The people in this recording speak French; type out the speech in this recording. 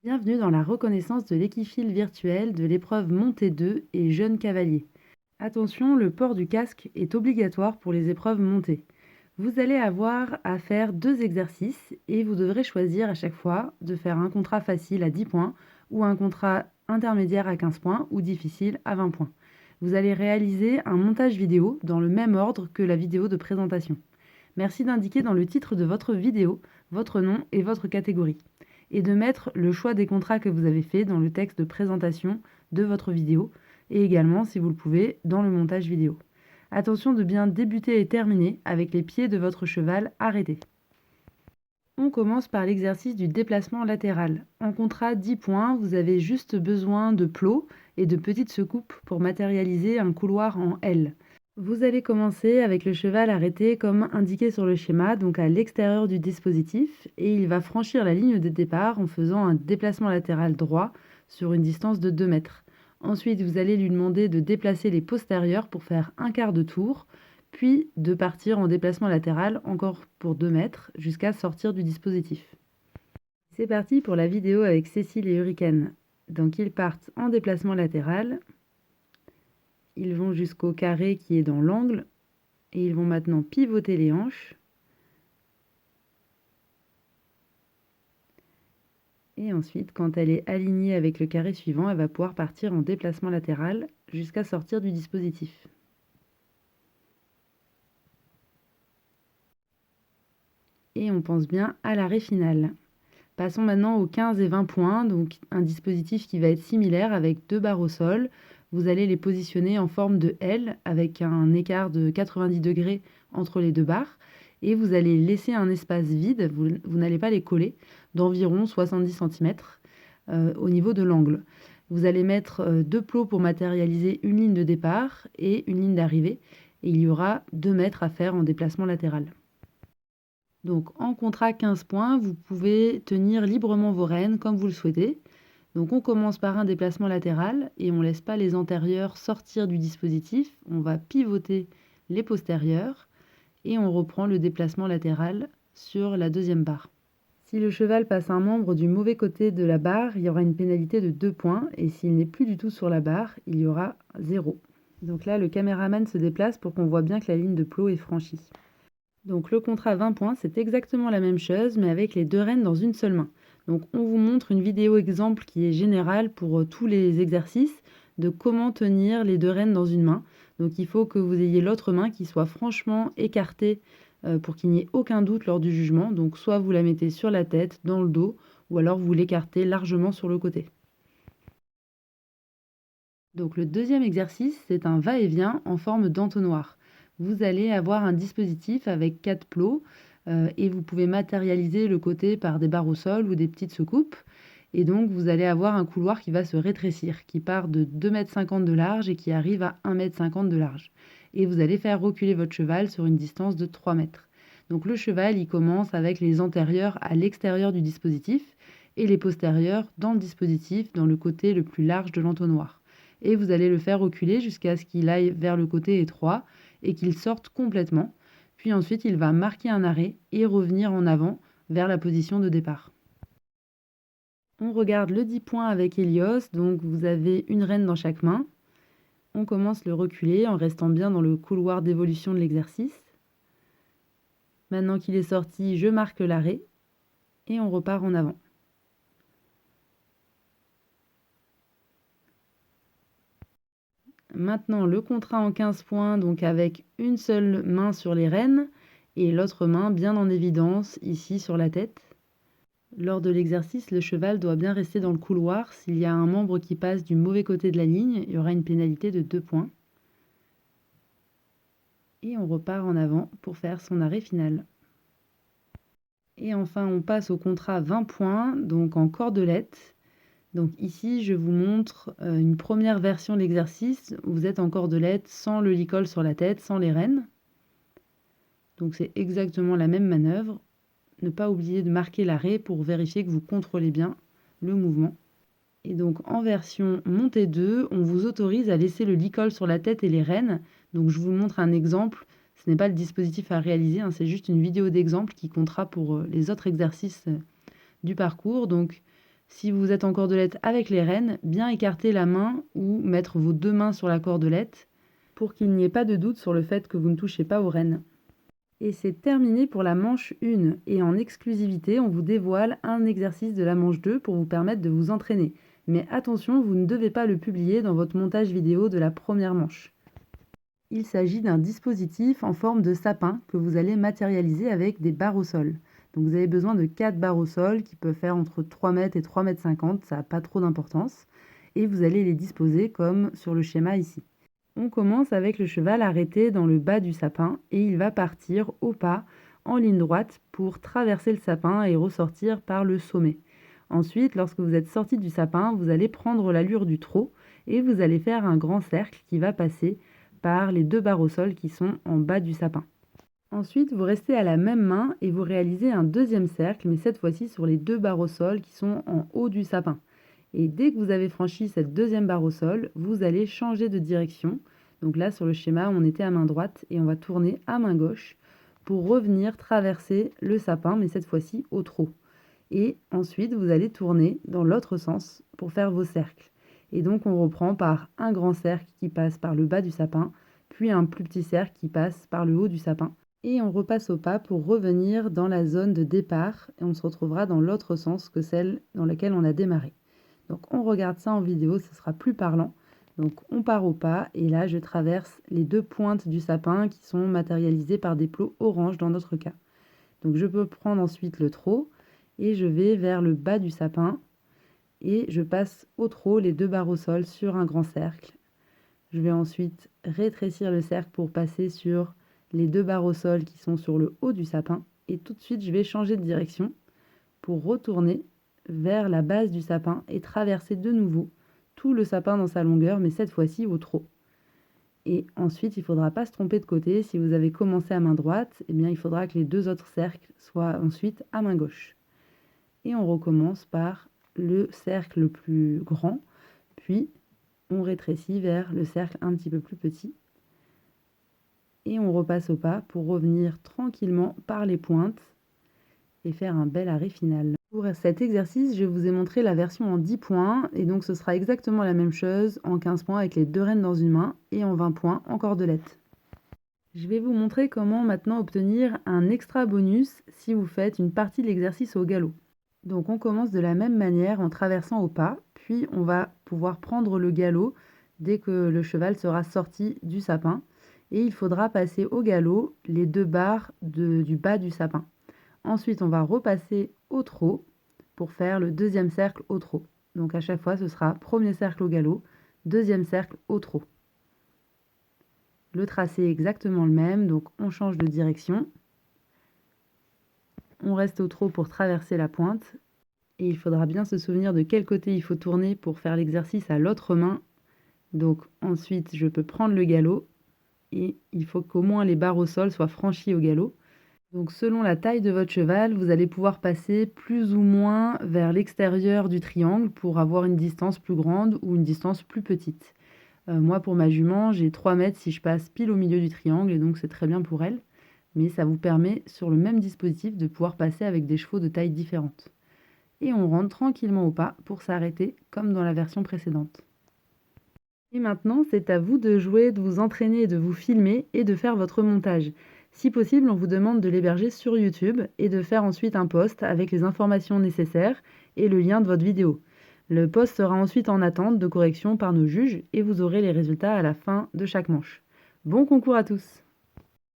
Bienvenue dans la reconnaissance de l'équifile virtuel de l'épreuve montée 2 et jeune cavalier. Attention, le port du casque est obligatoire pour les épreuves montées. Vous allez avoir à faire 2 exercices et vous devrez choisir à chaque fois de faire un contrat facile à 10 points ou un contrat intermédiaire à 15 points ou difficile à 20 points. Vous allez réaliser un montage vidéo dans le même ordre que la vidéo de présentation. Merci d'indiquer dans le titre de votre vidéo votre nom et votre catégorie et de mettre le choix des contrats que vous avez fait dans le texte de présentation de votre vidéo et également, si vous le pouvez, dans le montage vidéo. Attention de bien débuter et terminer avec les pieds de votre cheval arrêtés. On commence par l'exercice du déplacement latéral. En contrat 10 points, vous avez juste besoin de plots et de petites secoupes pour matérialiser un couloir en L. Vous allez commencer avec le cheval arrêté comme indiqué sur le schéma, donc à l'extérieur du dispositif, et il va franchir la ligne de départ en faisant un déplacement latéral droit sur une distance de 2 mètres. Ensuite, vous allez lui demander de déplacer les postérieurs pour faire un quart de tour, puis de partir en déplacement latéral encore pour 2 mètres jusqu'à sortir du dispositif. C'est parti pour la vidéo avec Cécile et Hurricane. Donc ils partent en déplacement latéral. Ils vont jusqu'au carré qui est dans l'angle et ils vont maintenant pivoter les hanches. Et ensuite, quand elle est alignée avec le carré suivant, elle va pouvoir partir en déplacement latéral jusqu'à sortir du dispositif. Et on pense bien à l'arrêt final. Passons maintenant aux 15 et 20 points, donc un dispositif qui va être similaire avec 2 barres au sol. Vous allez les positionner en forme de L avec un écart de 90 degrés entre les 2 barres et vous allez laisser un espace vide, vous n'allez pas les coller, d'environ 70 cm au niveau de l'angle. Vous allez mettre 2 plots pour matérialiser une ligne de départ et une ligne d'arrivée et il y aura 2 mètres à faire en déplacement latéral. Donc en contrat 15 points, vous pouvez tenir librement vos rênes comme vous le souhaitez. Donc on commence par un déplacement latéral et on ne laisse pas les antérieurs sortir du dispositif. On va pivoter les postérieurs et on reprend le déplacement latéral sur la deuxième barre. Si le cheval passe un membre du mauvais côté de la barre, il y aura une pénalité de 2 points et s'il n'est plus du tout sur la barre, il y aura 0. Donc là, le caméraman se déplace pour qu'on voit bien que la ligne de plot est franchie. Donc le contrat 20 points, c'est exactement la même chose, mais avec les 2 rênes dans une seule main. Donc on vous montre une vidéo exemple qui est générale pour tous les exercices de comment tenir les 2 rênes dans une main. Donc il faut que vous ayez l'autre main qui soit franchement écartée pour qu'il n'y ait aucun doute lors du jugement. Donc soit vous la mettez sur la tête, dans le dos, ou alors vous l'écartez largement sur le côté. Donc le deuxième exercice, c'est un va-et-vient en forme d'entonnoir. Vous allez avoir un dispositif avec 4 plots et vous pouvez matérialiser le côté par des barres au sol ou des petites secoupes. Et donc vous allez avoir un couloir qui va se rétrécir, qui part de 2,50 m de large et qui arrive à 1,50 m de large. Et vous allez faire reculer votre cheval sur une distance de 3 mètres. Donc le cheval, il commence avec les antérieurs à l'extérieur du dispositif et les postérieurs dans le dispositif, dans le côté le plus large de l'entonnoir. Et vous allez le faire reculer jusqu'à ce qu'il aille vers le côté étroit et qu'il sorte complètement. Puis ensuite, il va marquer un arrêt et revenir en avant vers la position de départ. On regarde le 10 points avec Helios, donc vous avez une reine dans chaque main. On commence le reculer en restant bien dans le couloir d'évolution de l'exercice. Maintenant qu'il est sorti, je marque l'arrêt et on repart en avant. Maintenant, le contrat en 15 points, donc avec une seule main sur les rênes et l'autre main bien en évidence ici sur la tête. Lors de l'exercice, le cheval doit bien rester dans le couloir. S'il y a un membre qui passe du mauvais côté de la ligne, il y aura une pénalité de 2 points. Et on repart en avant pour faire son arrêt final. Et enfin, on passe au contrat 20 points, donc en cordelette. Donc ici, je vous montre une première version de l'exercice où vous êtes en cordelette sans le licol sur la tête, sans les rênes. Donc c'est exactement la même manœuvre. Ne pas oublier de marquer l'arrêt pour vérifier que vous contrôlez bien le mouvement. Et donc en version montée 2, on vous autorise à laisser le licol sur la tête et les rênes. Donc je vous montre un exemple. Ce n'est pas le dispositif à réaliser, hein, c'est juste une vidéo d'exemple qui comptera pour les autres exercices du parcours. Donc Si vous êtes en cordelette avec les rênes, bien écarter la main ou mettre vos 2 mains sur la cordelette pour qu'il n'y ait pas de doute sur le fait que vous ne touchez pas aux rênes. Et c'est terminé pour la manche 1 et en exclusivité, on vous dévoile un exercice de la manche 2 pour vous permettre de vous entraîner. Mais attention, vous ne devez pas le publier dans votre montage vidéo de la première manche. Il s'agit d'un dispositif en forme de sapin que vous allez matérialiser avec des barres au sol. Donc vous avez besoin de 4 barres au sol qui peuvent faire entre 3 mètres et 3,50 m, ça n'a pas trop d'importance. Et vous allez les disposer comme sur le schéma ici. On commence avec le cheval arrêté dans le bas du sapin et il va partir au pas en ligne droite pour traverser le sapin et ressortir par le sommet. Ensuite, lorsque vous êtes sorti du sapin, vous allez prendre l'allure du trot et vous allez faire un grand cercle qui va passer par les 2 barres au sol qui sont en bas du sapin. Ensuite, vous restez à la même main et vous réalisez un deuxième cercle, mais cette fois-ci sur les 2 barres au sol qui sont en haut du sapin. Et dès que vous avez franchi cette deuxième barre au sol, vous allez changer de direction. Donc là, sur le schéma, on était à main droite et on va tourner à main gauche pour revenir traverser le sapin, mais cette fois-ci au trot. Et ensuite, vous allez tourner dans l'autre sens pour faire vos cercles. Et donc, on reprend par un grand cercle qui passe par le bas du sapin, puis un plus petit cercle qui passe par le haut du sapin. Et on repasse au pas pour revenir dans la zone de départ et on se retrouvera dans l'autre sens que celle dans laquelle on a démarré. Donc on regarde ça en vidéo, ce sera plus parlant. Donc on part au pas et là je traverse les 2 pointes du sapin qui sont matérialisées par des plots orange dans notre cas. Donc je peux prendre ensuite le trot et je vais vers le bas du sapin et je passe au trot les 2 barres au sol sur un grand cercle. Je vais ensuite rétrécir le cercle pour passer sur les 2 barres au sol qui sont sur le haut du sapin et tout de suite je vais changer de direction pour retourner vers la base du sapin et traverser de nouveau tout le sapin dans sa longueur, mais cette fois-ci au trot. Et ensuite, il ne faudra pas se tromper de côté. Si vous avez commencé à main droite, eh bien, il faudra que les 2 autres cercles soient ensuite à main gauche. Et on recommence par le cercle le plus grand, puis on rétrécit vers le cercle un petit peu plus petit. Et on repasse au pas pour revenir tranquillement par les pointes et faire un bel arrêt final. Pour cet exercice, je vous ai montré la version en 10 points et donc ce sera exactement la même chose en 15 points avec les 2 rênes dans une main et en 20 points en cordelette. Je vais vous montrer comment maintenant obtenir un extra bonus si vous faites une partie de l'exercice au galop. Donc on commence de la même manière en traversant au pas, puis on va pouvoir prendre le galop dès que le cheval sera sorti du sapin et il faudra passer au galop les 2 barres du bas du sapin. Ensuite, on va repasser au trot pour faire le deuxième cercle au trot. Donc à chaque fois, ce sera premier cercle au galop, deuxième cercle au trot. Le tracé est exactement le même, donc on change de direction. On reste au trot pour traverser la pointe. Et il faudra bien se souvenir de quel côté il faut tourner pour faire l'exercice à l'autre main. Donc ensuite, je peux prendre le galop et il faut qu'au moins les barres au sol soient franchies au galop. Donc selon la taille de votre cheval, vous allez pouvoir passer plus ou moins vers l'extérieur du triangle pour avoir une distance plus grande ou une distance plus petite. Moi pour ma jument, j'ai 3 mètres si je passe pile au milieu du triangle et donc c'est très bien pour elle. Mais ça vous permet sur le même dispositif de pouvoir passer avec des chevaux de taille différente. Et on rentre tranquillement au pas pour s'arrêter comme dans la version précédente. Et maintenant, c'est à vous de jouer, de vous entraîner, de vous filmer et de faire votre montage. Si possible, on vous demande de l'héberger sur YouTube et de faire ensuite un post avec les informations nécessaires et le lien de votre vidéo. Le post sera ensuite en attente de correction par nos juges et vous aurez les résultats à la fin de chaque manche. Bon concours à tous!